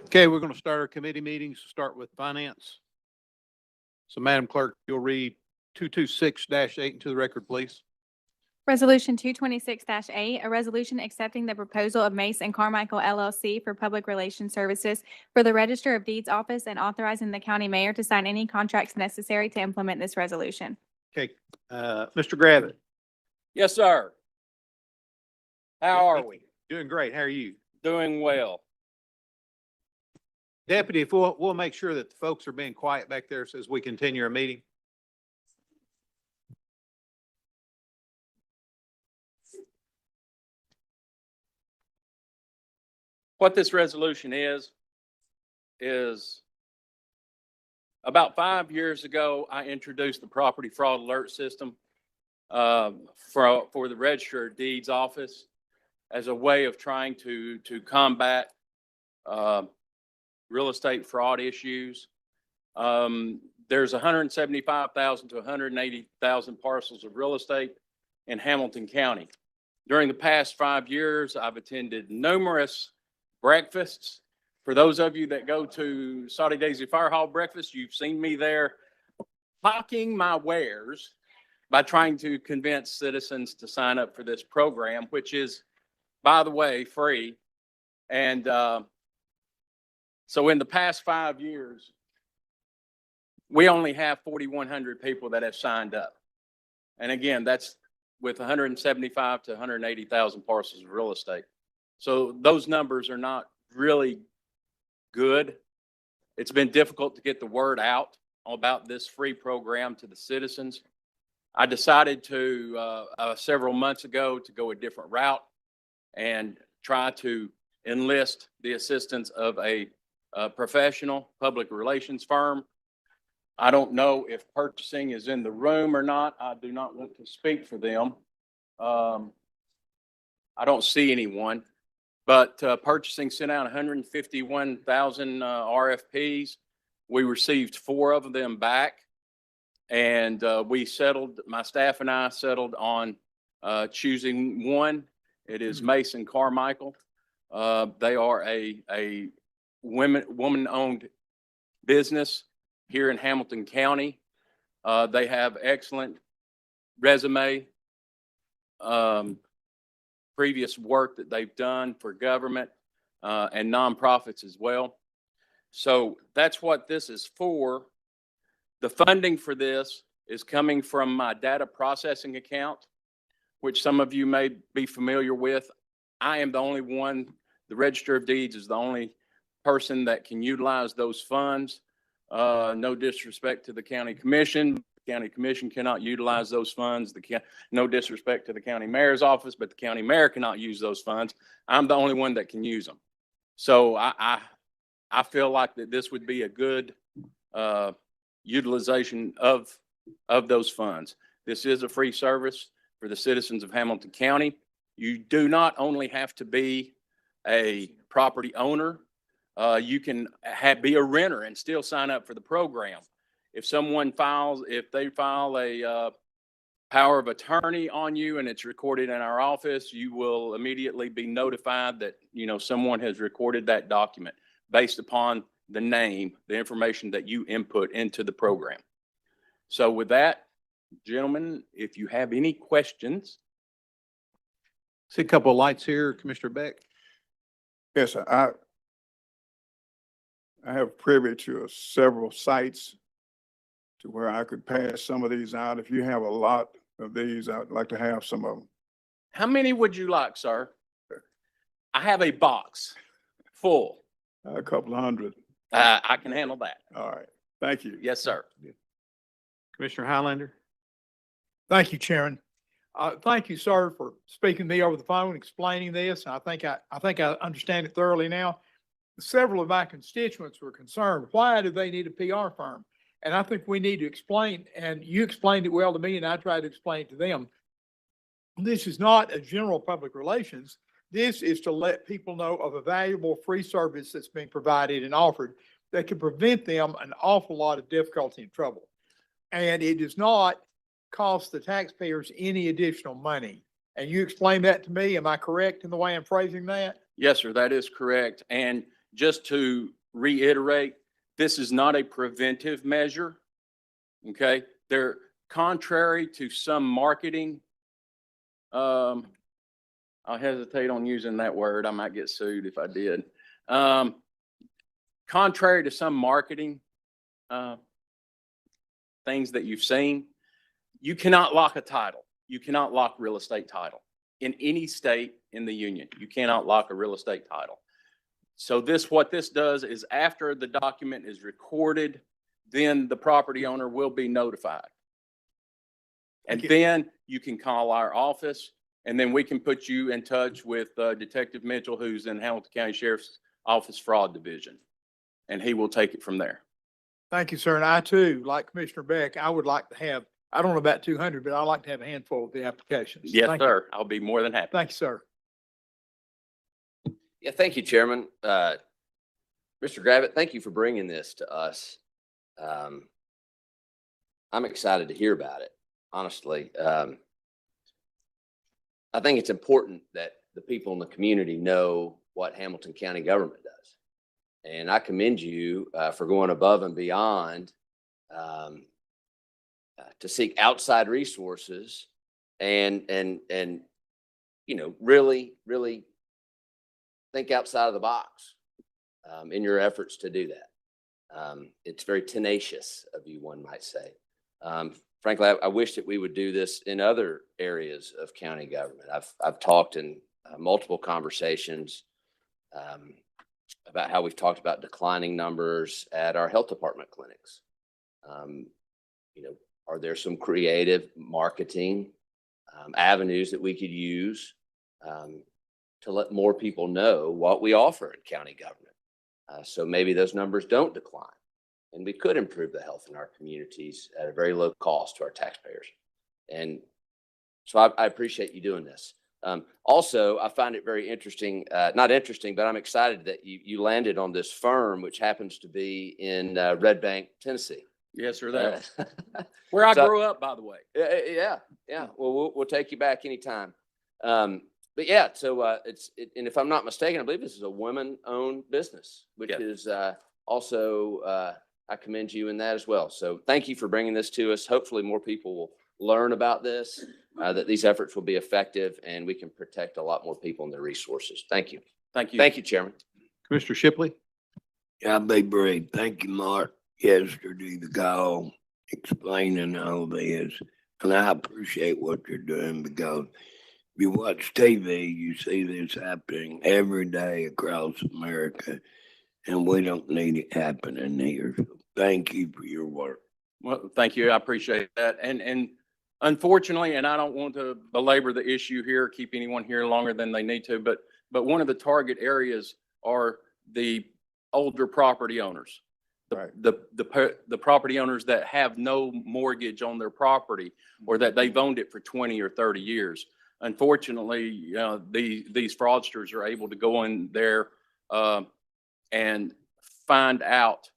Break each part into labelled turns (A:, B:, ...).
A: Okay, we're going to start our committee meetings. Start with finance. So Madam Clerk, you'll read 226-8 into the record, please.
B: Resolution 226-8, a resolution accepting the proposal of Mace and Carmichael LLC for public relations services for the Register of Deeds Office and authorizing the county mayor to sign any contracts necessary to implement this resolution.
A: Okay, Mr. Gravitt.
C: Yes, sir. How are we?
A: Doing great. How are you?
C: Doing well.
A: Deputy, if we'll make sure that the folks are being quiet back there as we continue our meeting.
C: What this resolution is about 5 years ago, I introduced the property fraud alert system for the Register of Deeds Office as a way of trying to combat real estate fraud issues. There's 175,000 to 180,000 parcels of real estate in Hamilton County. During the past 5 years, I've attended numerous breakfasts. For those of you that go to Saudi Daisy Fire Hall breakfast, you've seen me there hawking my wares by trying to convince citizens to sign up for this program, which is, by the way, free. And so in the past 5 years, we only have 4,100 people that have signed up. And again, that's with 175 to 180,000 parcels of real estate. So those numbers are not really good. It's been difficult to get the word out about this free program to the citizens. I decided to, several months ago, to go a different route and try to enlist the assistance of a professional public relations firm. I don't know if purchasing is in the room or not. I do not want to speak for them. I don't see anyone, but purchasing sent out 151,000 RFPs. We received 4 of them back, and we settled, my staff and I settled on choosing one. It is Mace and Carmichael. They are a woman-owned business here in Hamilton County. They have excellent resume, previous work that they've done for government and nonprofits as well. So that's what this is for. The funding for this is coming from my data processing account, which some of you may be familiar with. I am the only one, the Register of Deeds is the only person that can utilize those funds. No disrespect to the county commission. The county commission cannot utilize those funds. No disrespect to the county mayor's office, but the county mayor cannot use those funds. I'm the only one that can use them. So I feel like that this would be a good utilization of those funds. This is a free service for the citizens of Hamilton County. You do not only have to be a property owner. You can be a renter and still sign up for the program. If they file a power of attorney on you and it's recorded in our office, you will immediately be notified that, someone has recorded that document based upon the name, the information that you input into the program. So with that, gentlemen, if you have any questions.
A: See a couple of lights here, Commissioner Beck.
D: Yes, sir. I have privy to several sites to where I could pass some of these out. If you have a lot of these, I'd like to have some of them.
C: How many would you like, sir? I have a box full.
D: A couple of hundred.
C: I can handle that.
D: All right. Thank you.
C: Yes, sir.
A: Commissioner Highlander.
E: Thank you, Chairman. Thank you, sir, for speaking to me over the phone, explaining this. I think I understand it thoroughly now. Several of my constituents were concerned. Why do they need a PR firm? And I think we need to explain, and you explained it well to me, and I tried to explain it to them. This is not a general public relations. This is to let people know of a valuable free service that's being provided and offered that can prevent them an awful lot of difficulty and trouble. And it does not cost the taxpayers any additional money. And you explained that to me. Am I correct in the way I'm phrasing that?
C: Yes, sir, that is correct. And just to reiterate, this is not a preventive measure. Okay, they're contrary to some marketing. I'll hesitate on using that word. I might get sued if I did. Contrary to some marketing things that you've seen, you cannot lock a title. You cannot lock real estate title in any state in the union. You cannot lock a real estate title. So what this does is after the document is recorded, then the property owner will be notified. And then you can call our office, and then we can put you in touch with Detective Mitchell, who's in Hamilton County Sheriff's Office Fraud Division, and he will take it from there.
E: Thank you, sir. And I too, like Commissioner Beck, I would like to have, I don't know about 200, but I'd like to have a handful of the applications.
C: Yes,
E: Thank you.
C: sir. I'll be more than happy.
E: Thank you, sir.
F: Yeah, thank you, Chairman. Mr. Gravitt, thank you for bringing this to us. I'm excited to hear about it, honestly. I think it's important that the people in the community know what Hamilton County government does. And I commend you for going above and beyond to seek outside resources and you know, really think outside of the box in your efforts to do that. It's very tenacious of you, one might say. Frankly, I wish that we would do this in other areas of county government. I've talked in multiple conversations about how we've talked about declining numbers at our health department clinics. You know, are there some creative marketing avenues that we could use to let more people know what we offer in county government? So maybe those numbers don't decline, and we could improve the health in our communities at a very low cost to our taxpayers. And so I appreciate you doing this. Also, I find it very interesting, not interesting, but I'm excited that you landed on this firm, which happens to be in Red Bank, Tennessee.
C: Yes, sir. That's where I grew up, by the way.
F: Yeah. Well, we'll take you back anytime. But yeah, so and if I'm not mistaken, I believe this is a women-owned business, which is also I commend you in that as well. So thank you for bringing this to us. Hopefully, more people will learn about this, that these efforts will be effective, and we can protect a lot more people and their resources. Thank you.
C: Thank you.
F: Thank you, Chairman.
A: Commissioner Shipley?
G: I'll be brief. Thank you, Mark. Yesterday, the call explaining all this, and I appreciate what you're doing because if you watch TV, you see this happening every day across America, and we don't need it happening here. So thank you for your work.
C: Well, thank you. I appreciate that. And unfortunately, and I don't want to belabor the issue here, keep anyone here longer than they need to, but one of the target areas are the older property owners. The property owners that have no mortgage on their property or that they've owned it for 20 or 30 years. Unfortunately, these fraudsters are able to go in there and find out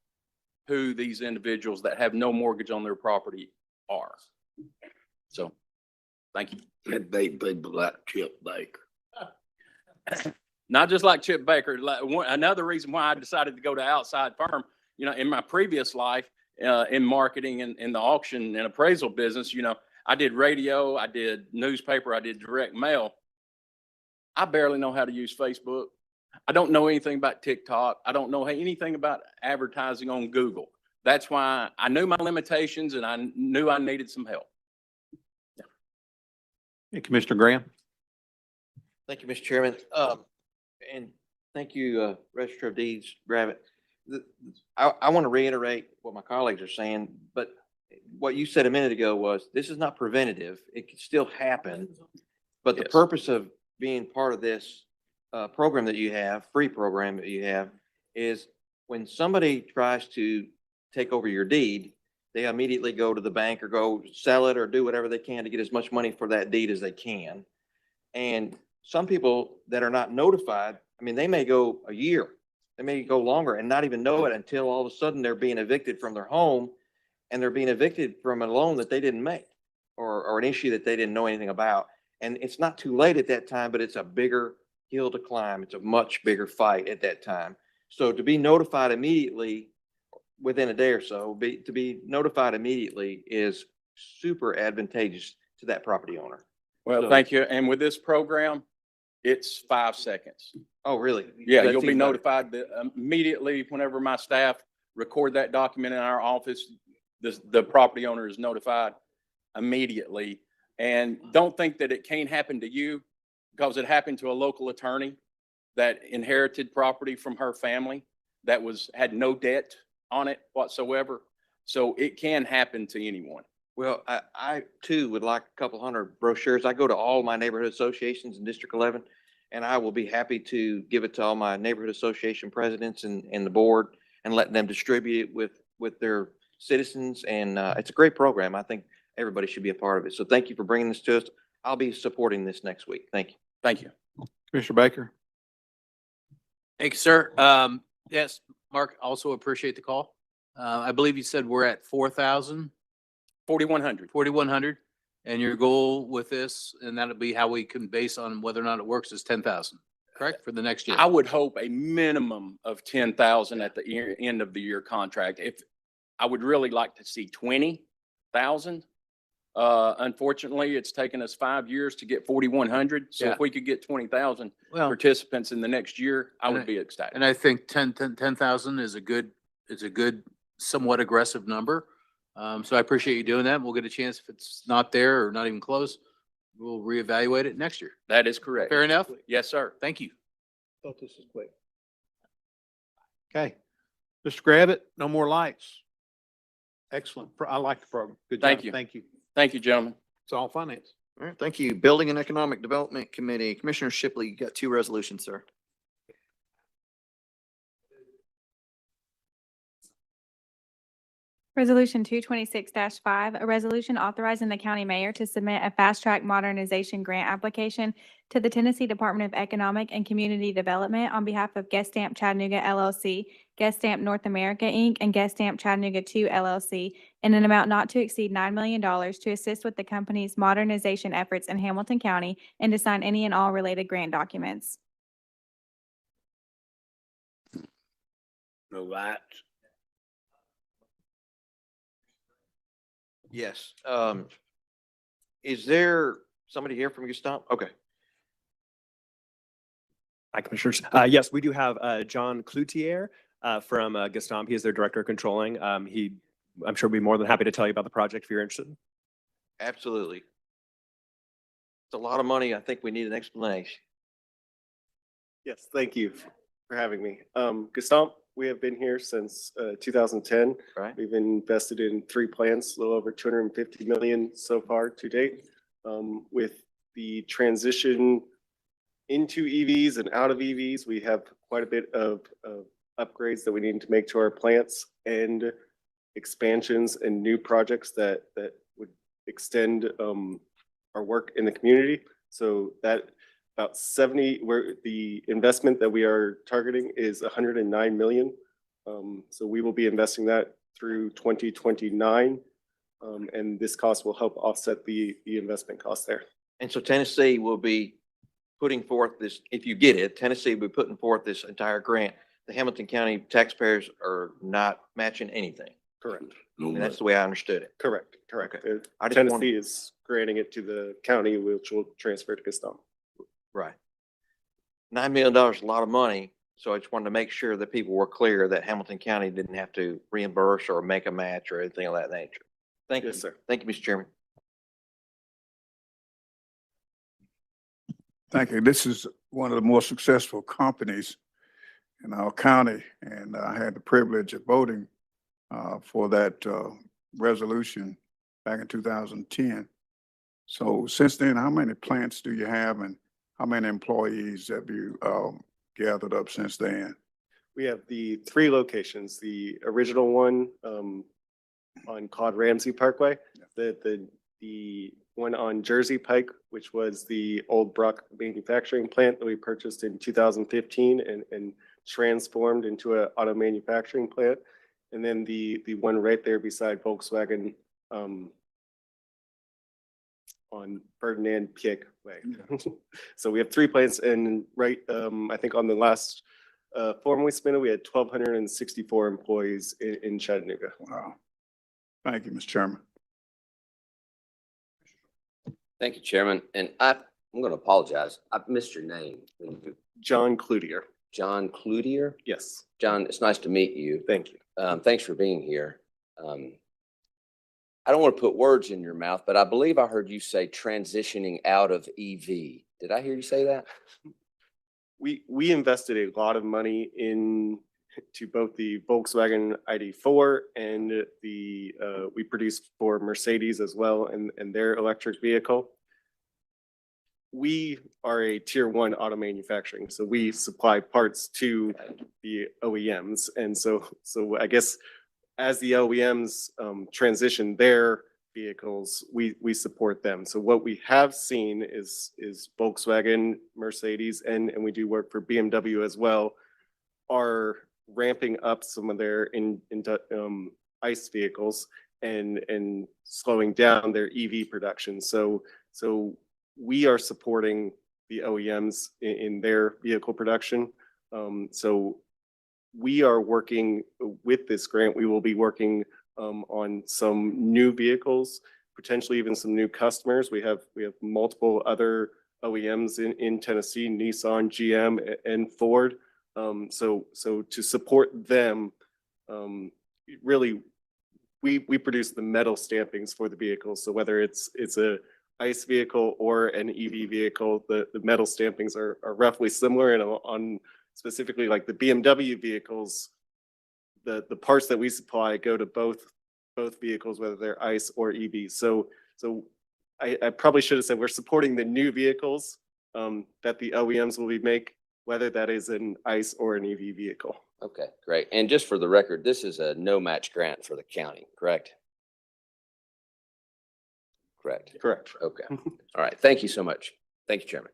C: who these individuals that have no mortgage on their property are. So, thank you.
G: That they people like Chip Baker.
C: Not just like Chip Baker. Another reason why I decided to go to outside firm, you know, in my previous life, in marketing and in the auction and appraisal business, you know, I did radio, I did newspaper, I did direct mail. I barely know how to use Facebook. I don't know anything about TikTok. I don't know anything about advertising on Google. That's why I knew my limitations and I knew I needed some help.
A: Hey, Commissioner Graham?
H: Thank you, Mr. Chairman. And thank you, Register of Deeds, Gravitt. I want to reiterate what my colleagues are saying, but what you said a minute ago was this is not preventative. It can still happen. But the
C: Yes.
H: purpose of being part of this program that you have, free program that you have, is when somebody tries to take over your deed, they immediately go to the bank or go sell it or do whatever they can to get as much money for that deed as they can. And some people that are not notified, I mean, they may go a year, they may go longer and not even know it until all of a sudden they're being evicted from their home and they're being evicted from a loan that they didn't make or an issue that they didn't know anything about. And it's not too late at that time, but it's a bigger hill to climb. It's a much bigger fight at that time. So to be notified immediately, within a day or so, to be notified immediately is super advantageous to that property owner.
C: Well,
H: So-
C: thank you. And with this program, it's 5 seconds.
H: Oh, really?
C: Yeah,
H: That's
C: you'll be
H: even better.
C: notified immediately whenever my staff record that document in our office. The property owner is notified immediately. And don't think that it can't happen to you, because it happened to a local attorney that inherited property from her family that had no debt on it whatsoever. So it can happen to anyone.
H: Well, I too would like a couple hundred brochures. I go to all my neighborhood associations in District 11, and I will be happy to give it to all my neighborhood association presidents and the board and let them distribute it with their citizens. And it's a great program. I think everybody should be a part of it. So thank you for bringing this to us. I'll be supporting this next week. Thank you.
C: Thank you.
A: Commissioner Baker?
I: Thank you, sir. Yes, Mark, also appreciate the call. I believe you said we're at 4,000,
C: 4,100.
I: 4,100, and your goal with this, and that'll be how we can base on whether or not it works, is 10,000, correct, for the next year?
C: I would hope a minimum of 10,000 at the end of the year contract. I would really like to see 20,000. Unfortunately, it's taken us 5 years to get 4,100. So
I: Yeah.
C: if we could get 20,000
I: Well,
C: participants in the next year, I
I: And
C: would
I: I-
C: be ecstatic.
I: and I think 10,000 is a good, somewhat aggressive number. So I appreciate you doing that. We'll get a chance, if it's not there or not even close, we'll reevaluate it next year.
C: That is correct.
I: Fair enough?
C: Yes, sir.
I: Thank you.
A: Thought this was quick. Okay. Mr. Gravitt, no more lights. Excellent. I like the program. Good job.
C: Thank you.
A: Thank you.
C: Thank you, gentlemen.
A: It's all finance.
J: All right, thank you. Building and Economic Development Committee, Commissioner Shipley, you got two resolutions, sir.
B: Resolution 226-5, a resolution authorizing the county mayor to submit a fast-track modernization grant application to the Tennessee Department of Economic and Community Development on behalf of Guest Stamp Chattanooga LLC, Guest Stamp North America, Inc., and Guest Stamp Chattanooga 2 LLC in an amount not to exceed $9 million to assist with the company's modernization efforts in Hamilton County and to sign any and all related grant documents.
G: No lights.
H: Yes. Is there somebody here from Gestamp? Okay.
K: Hi, Commissioners. Yes, we do have John Cloutier from Gestamp. He is their Director of Controlling. I'm sure will be more than happy to tell you about the project if you're interested.
H: Absolutely. It's a lot of money. I think we need an explanation.
L: Yes, thank you for having me. Gestamp, we have been here since 2010.
H: Right.
L: We've invested in 3 plants, a little over 250 million so far to date. With the transition into EVs and out of EVs, we have quite a bit of upgrades that we need to make to our plants and expansions and new projects that would extend our work in the community. So that about 70, where the investment that we are targeting is 109 million. So we will be investing that through 2029. And this cost will help offset the investment cost there.
H: And so Tennessee will be putting forth this, if you get it, Tennessee will be putting forth this entire grant. The Hamilton County taxpayers are not matching anything.
L: Correct.
G: No
H: And that's the way I understood it.
L: Correct.
H: I just wanted-
L: Tennessee is granting it to the county, which will transfer to Gestamp.
H: Right. $9 million is a lot of money. So I just wanted to make sure that people were clear that Hamilton County didn't have to reimburse or make a match or anything of that nature. Thank you.
L: Yes, sir.
H: Thank you, Mr. Chairman.
D: Thank you. This is one of the more successful companies in our county, and I had the privilege of voting for that resolution back in 2010. So since then, how many plants do you have, and how many employees have you gathered up since then?
L: We have the 3 locations, the original one on Claude Ramsey Parkway, the one on Jersey Pike, which was the old Brock manufacturing plant that we purchased in 2015 and transformed into an auto manufacturing plant. And then the one right there beside Volkswagen on Ferdinand Piech Way. So we have 3 plants, and right, I think on the last formerly Smyrna, we had 1,264 employees in Chattanooga.
D: Wow. Thank you, Mr. Chairman.
F: Thank you, Chairman. And I'm going to apologize. I've missed your name.
L: John Cloutier.
F: John Cloutier?
L: Yes,
F: John, it's nice to meet you.
L: thank you.
F: Thanks for being here. I don't want to put words in your mouth, but I believe I heard you say transitioning out of EV. Did I hear you say that?
L: We invested a lot of money to both the Volkswagen ID.4 and we produced for Mercedes as well and their electric vehicle. We are a tier 1 auto manufacturing, so we supply parts to the OEMs. And so I guess as the OEMs transition their vehicles, we support them. So what we have seen is Volkswagen, Mercedes, and we do work for BMW as well, are ramping up some of their ICE vehicles and slowing down their EV production. So we are supporting the OEMs in their vehicle production. So we are working with this grant. We will be working on some new vehicles, potentially even some new customers. We have multiple other OEMs in Tennessee, Nissan, GM, and Ford. So to support them, really, we produce the metal stampings for the vehicles. So whether it's a ICE vehicle or an EV vehicle, the metal stampings are roughly similar. And on specifically like the BMW vehicles, the parts that we supply go to both vehicles, whether they're ICE or EV. So I probably should have said we're supporting the new vehicles that the OEMs will make, whether that is an ICE or an EV vehicle.
F: Okay, great. And just for the record, this is a no match grant for the county, correct? Correct.
L: Correct.
F: Okay. All right. Thank you so much. Thank you, Chairman.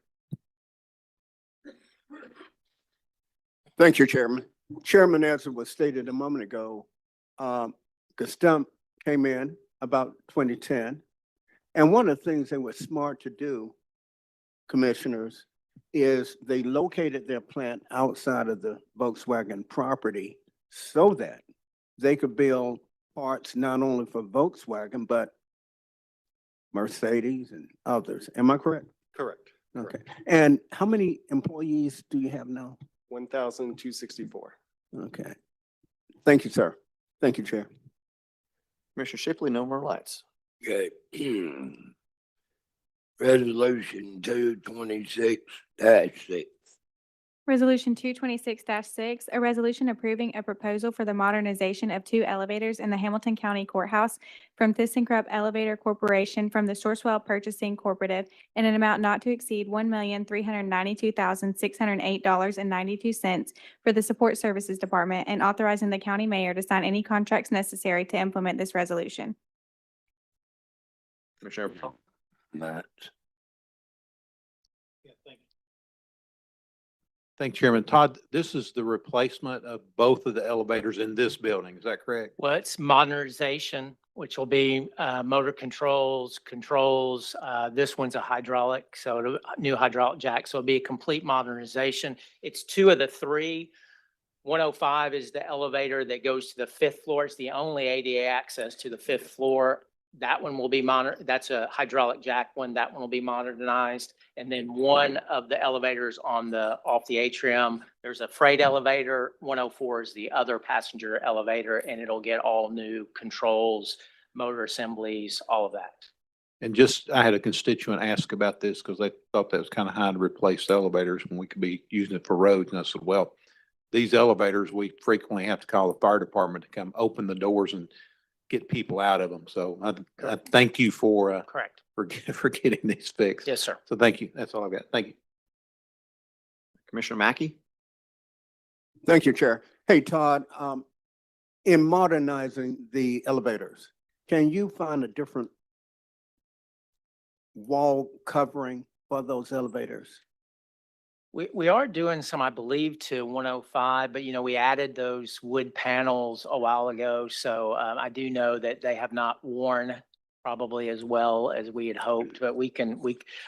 G: Thank you, Chairman. Chairman, as it was stated a moment ago, Gestump came in about 2010. And one of the things they were smart to do, commissioners, is they located their plant outside of the Volkswagen property so that they could build parts not only for Volkswagen, but Mercedes and others. Am I correct?
L: Correct.
G: Okay. And how many employees do you have now?
L: 1,264.
G: Okay. Thank you, sir. Thank you, Chair.
J: Commissioner Shipley, no more lights.
G: Okay. Resolution 226-6.
B: Resolution 226-6, a resolution approving a proposal for the modernization of 2 elevators in the Hamilton County Courthouse from ThyssenKrupp Elevator Corporation from the Sourcewell Purchasing Corporative in an amount not to exceed $1,392,608.92 for the Support Services Department, and authorizing the county mayor to sign any contracts necessary to implement this resolution.
J: Commissioner Overton.
G: Matt.
A: Thank you, Chairman. Todd, this is the replacement of both of the elevators in this building. Is that correct?
M: Well, it's modernization, which will be motor controls. This one's a hydraulic, so a new hydraulic jack. So it'll be a complete modernization. It's 2 of the 3. 105 is the elevator that goes to the 5th floor. It's the only ADA access to the 5th floor. That one will be that's a hydraulic jack one. That one will be modernized. And then one of the elevators off the atrium, there's a freight elevator. 104 is the other passenger elevator, and it'll get all new controls, motor assemblies, all of that.
A: And I had a constituent ask about this because they thought that was kind of high to replace the elevators when we could be using it for roads. And I said, well, these elevators, we frequently have to call the fire department to come open the doors and get people out of them. So I thank you for
M: Correct.
A: for getting these fixed.
M: Yes, sir.
A: So thank you. That's all I've got. Thank you.
J: Commissioner Mackey.
G: Thank you, Chair. Hey, Todd, in modernizing the elevators, can you find a different wall covering for those elevators?
M: We are doing some, I believe, to 105, but we added those wood panels a while ago. So I do know that they have not worn probably as well as we had hoped, but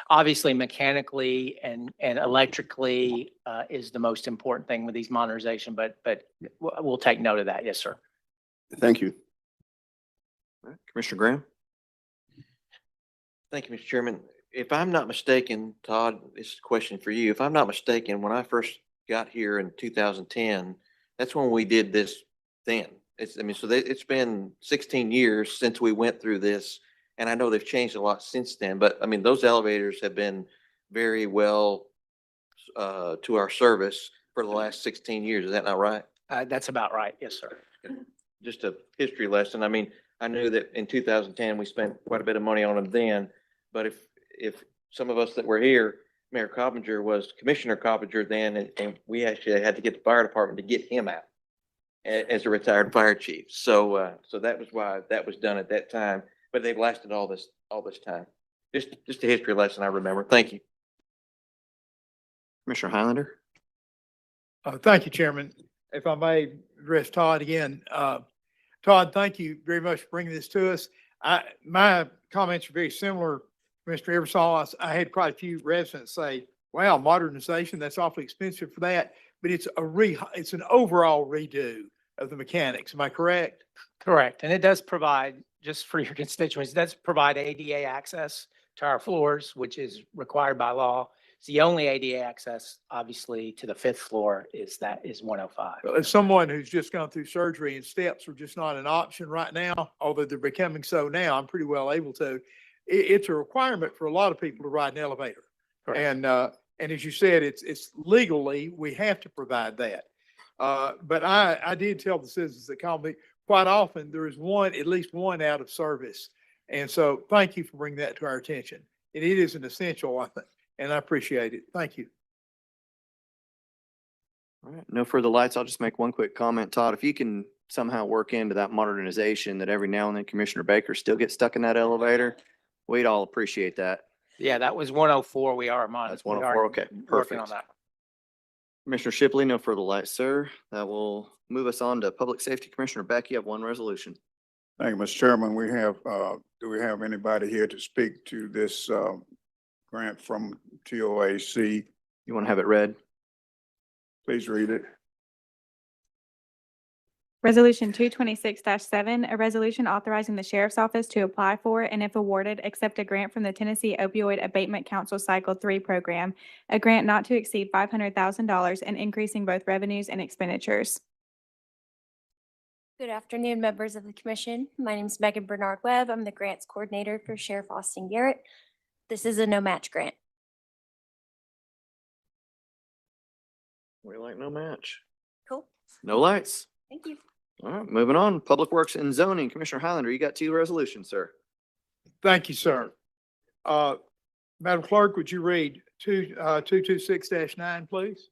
M: obviously mechanically and electrically is the most important thing with these modernization, but we'll take note of that. Yes, sir.
J: Thank you. All right, Commissioner Graham?
H: Thank you, Mr. Chairman. If I'm not mistaken, Todd, this is a question for you. If I'm not mistaken, when I first got here in 2010, that's when we did this then. It's been 16 years since we went through this, and I know they've changed a lot since then, but I mean, those elevators have been very well to our service for the last 16 years. Is that not right?
M: That's about right. Yes, sir.
H: Just a history lesson. I mean, I knew that in 2010, we spent quite a bit of money on them then, but if some of us that were here, Mayor Coppinger was Commissioner Coppinger then, and we actually had to get the fire department to get him out as a retired fire chief. So that was why that was done at that time, but they've lasted all this time. Just a history lesson I remember. Thank you.
J: Commissioner Highlander?
E: Thank you, Chairman. If I may address Todd again. Todd, thank you very much for bringing this to us. My comments are very similar to Mr. Eversole. I had quite a few residents say, wow, modernization, that's awfully expensive for that. But it's an overall redo of the mechanics. Am I correct?
M: Correct. And it does provide, just for your constituents, it does provide ADA access to our floors, which is required by law. It's the only ADA access, obviously, to the 5th floor is 105.
E: Well, as someone who's just gone through surgery and steps are just not an option right now, although they're becoming so now, I'm pretty well able to. It's a requirement for a lot of people to ride an elevator.
M: Correct.
E: And as you said, it's legally, we have to provide that. But I did tell the citizens that call me, quite often there is at least one out of service. And so thank you for bringing that to our attention. And it is an essential, I think, and I appreciate it. Thank you.
J: All right, no further lights. I'll just make one quick comment. Todd, if you can somehow work into that modernization that every now and then Commissioner Baker still gets stuck in that elevator, we'd all appreciate that.
M: Yeah, that was 104. We are monitoring.
J: That's 104. Okay,
M: Working
J: perfect.
M: on that.
J: Commissioner Shipley, no further lights, sir. That will move us on to Public Safety. Commissioner Beck, you have one resolution.
D: Thank you, Mr. Chairman. Do we have anybody here to speak to this grant from TOAC?
J: You want to have it read?
D: Please read it.
B: Resolution 226-7, a resolution authorizing the sheriff's office to apply for and if awarded, accept a grant from the Tennessee Opioid Abatement Council Cycle 3 program, a grant not to exceed $500,000 and increasing both revenues and expenditures.
N: Good afternoon, members of the commission. My name is Megan Bernard Webb. I'm the grants coordinator for Sheriff Austin Garrett. This is a no match grant.
J: We like no match.
N: Cool.
J: No lights.
N: Thank you.
J: All right, moving on. Public Works and Zoning. Commissioner Highlander, you got two resolutions, sir.
E: Thank you, sir. Madam Clerk, would you read 226-9, please?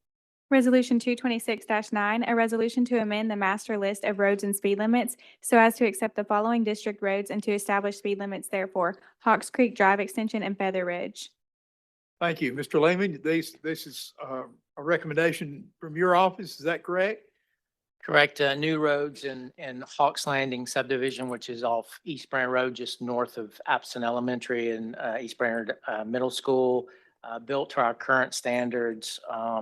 B: Resolution 226-9, a resolution to amend the master list of roads and speed limits so as to accept the following district roads and to establish speed limits therefore: Hawks Creek Drive Extension and Feather Ridge.
E: Thank you. Mr. Lehman, this is a recommendation from your office. Is that correct?
M: Correct. New roads in Hawks Landing subdivision, which is off East Brand Road, just north of Appleton Elementary and East Brand Middle School, built to our current standards.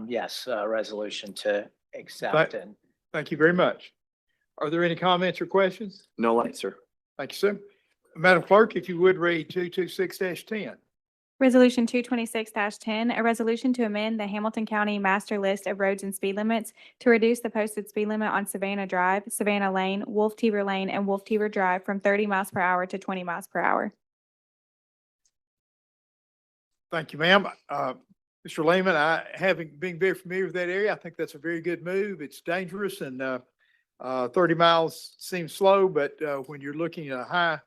M: Yes, resolution to accept and.
E: Thank you very much. Are there any comments or questions?
J: No lights, sir.
E: Thank you, sir. Madam Clerk, if you would read 226-10.
B: Resolution 226-10, a resolution to amend the Hamilton County Master List of Roads and Speed Limits to reduce the posted speed limit on Savannah Drive, Savannah Lane, Wolf Teever Lane, and Wolf Teever Drive from 30 miles per hour to 20 miles per hour.
E: Thank you, ma'am. Mr. Lehman, being very familiar with that area, I think that's a very good move. It's dangerous and 30 miles seems slow, but when you're looking at a high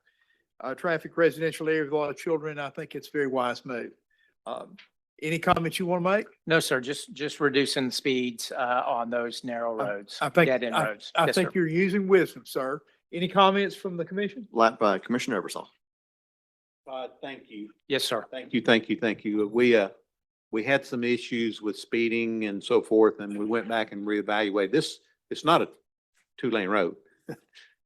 E: traffic residential area with a lot of children, I think it's a very wise move. Any comments you want to make?
M: No, sir, just reducing the speeds on those narrow roads,
E: I think,
M: dead-end roads.
E: I
M: Yes,
E: think
M: sir.
E: you're using wisdom, sir. Any comments from the commission?
J: Light by Commissioner Eversole.
A: Thank you.
M: Yes, sir.
A: Thank you. We had some issues with speeding and so forth, and we went back and reevaluated this. It's not a 2-lane road.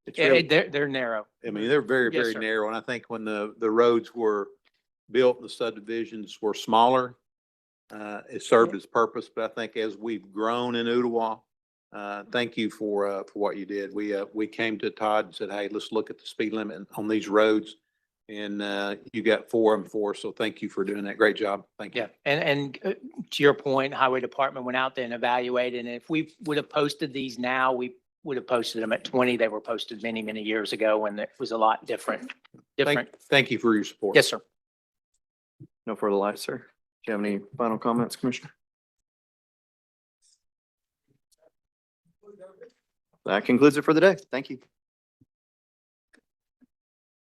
A: It's really,
M: They're narrow.
A: I mean, they're very,
M: Yes,
A: very
M: sir.
A: narrow. And I think when the roads were built, and the subdivisions were smaller. It served its purpose, but I think as we've grown in Ottawa, thank you for what you did. We came to Todd and said, hey, let's look at the speed limit on these roads. And, you got 4 of them for us. So thank you for doing that. Great job. Thank you.
M: Yeah, and to your point, Highway Department went out there and evaluated, and if we would have posted these now, we would have posted them at 20. They were posted many, many years ago when it was a lot different.
A: Thank you for your support.
M: Yes, sir.
J: No further lights, sir. Do you have any final comments, Commissioner? That concludes it for the day. Thank you.